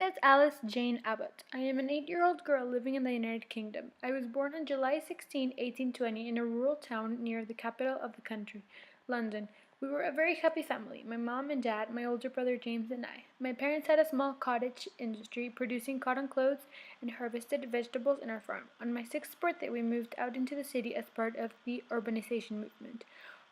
is Alice Jane Abbott. I am an 8-year-old girl living in the United Kingdom. I was born on July 16, 1820, in a rural town near the capital of the country, London. We were a very happy family, my mom and dad, my older brother James, and I. My parents had a small cottage industry producing cotton clothes and harvested vegetables in our farm. On my 6th birthday, we moved out into the city as part of the urbanization movement.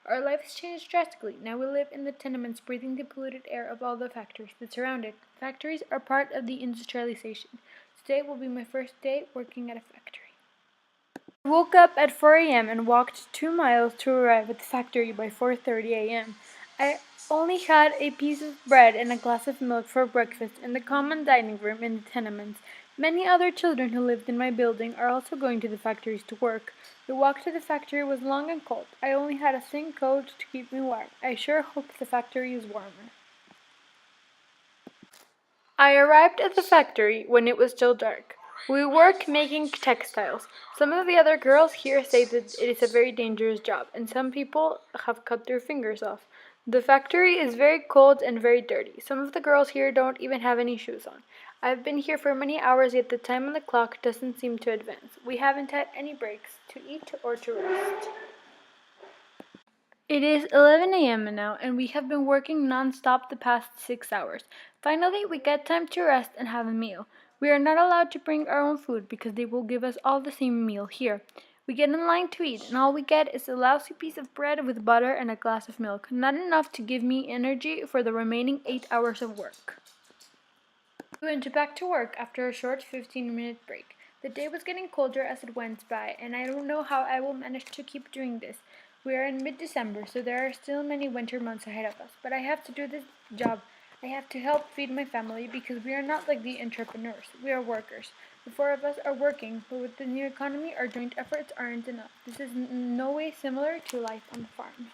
Our lives changed drastically. Now we live in the tenements, breathing the polluted air of all the factories that surround it. Factories are part of the industrialization. Today will be my first day working at a factory. I woke up at 4 a.m. and walked 2 miles to arrive at the factory by 4:30 a.m. I only had a piece of bread and a glass of milk for breakfast in the common dining room in the tenements. Many other children who lived in my building are also going to the factories to work. The walk to the factory was long and cold. I only had a thin coat to keep me warm. I sure hope the factory is warmer. I arrived at the factory when it was still dark. We work making textiles. Some of the other girls here say that it is a very dangerous job, and some people have cut their fingers off. The factory is very cold and very dirty. Some of the girls here don't even have any shoes on. I've been here for many hours, yet the time on the clock doesn't seem to advance. We haven't had any breaks to eat or to rest. It is 11 a.m. now, and we have been working non-stop the past 6 hours. Finally, we get time to rest and have a meal. We are not allowed to bring our own food because they will give us all the same meal here. We get in line to eat, and all we get is a lousy piece of bread with butter and a glass of milk, not enough to give me energy for the remaining 8 hours of work. We went back to work after a short 15-minute break. The day was getting colder as it went by, and I don't know how I will manage to keep doing this. We are in mid-December, so there are still many winter months ahead of us, but I have to do this job. I have to help feed my family because we are not like the entrepreneurs. We are workers. The 4 of us are working, but with the new economy, our joint efforts aren't enough. This is in no way similar to life on the farm.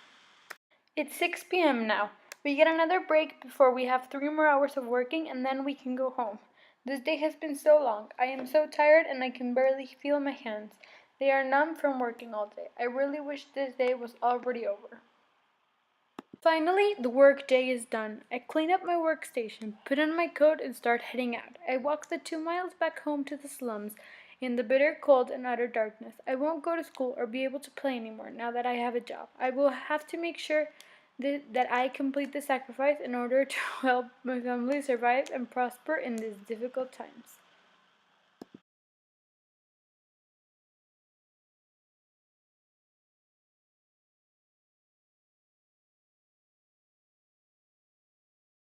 It's 6 p.m. now. We get another break before we have 3 more hours of working, and then we can go home. This day has been so long. I am so tired and I can barely feel my hands. They are numb from working all day. I really wish this day was already over. Finally, the work day is done. I clean up my workstation, put on my coat, and start heading out. I walk the 2 miles back home to the slums in the bitter cold and utter darkness. I won't go to school or be able to play anymore now that I have a job. I will have to make sure that I complete the sacrifice in order to help my family survive and prosper in these difficult times.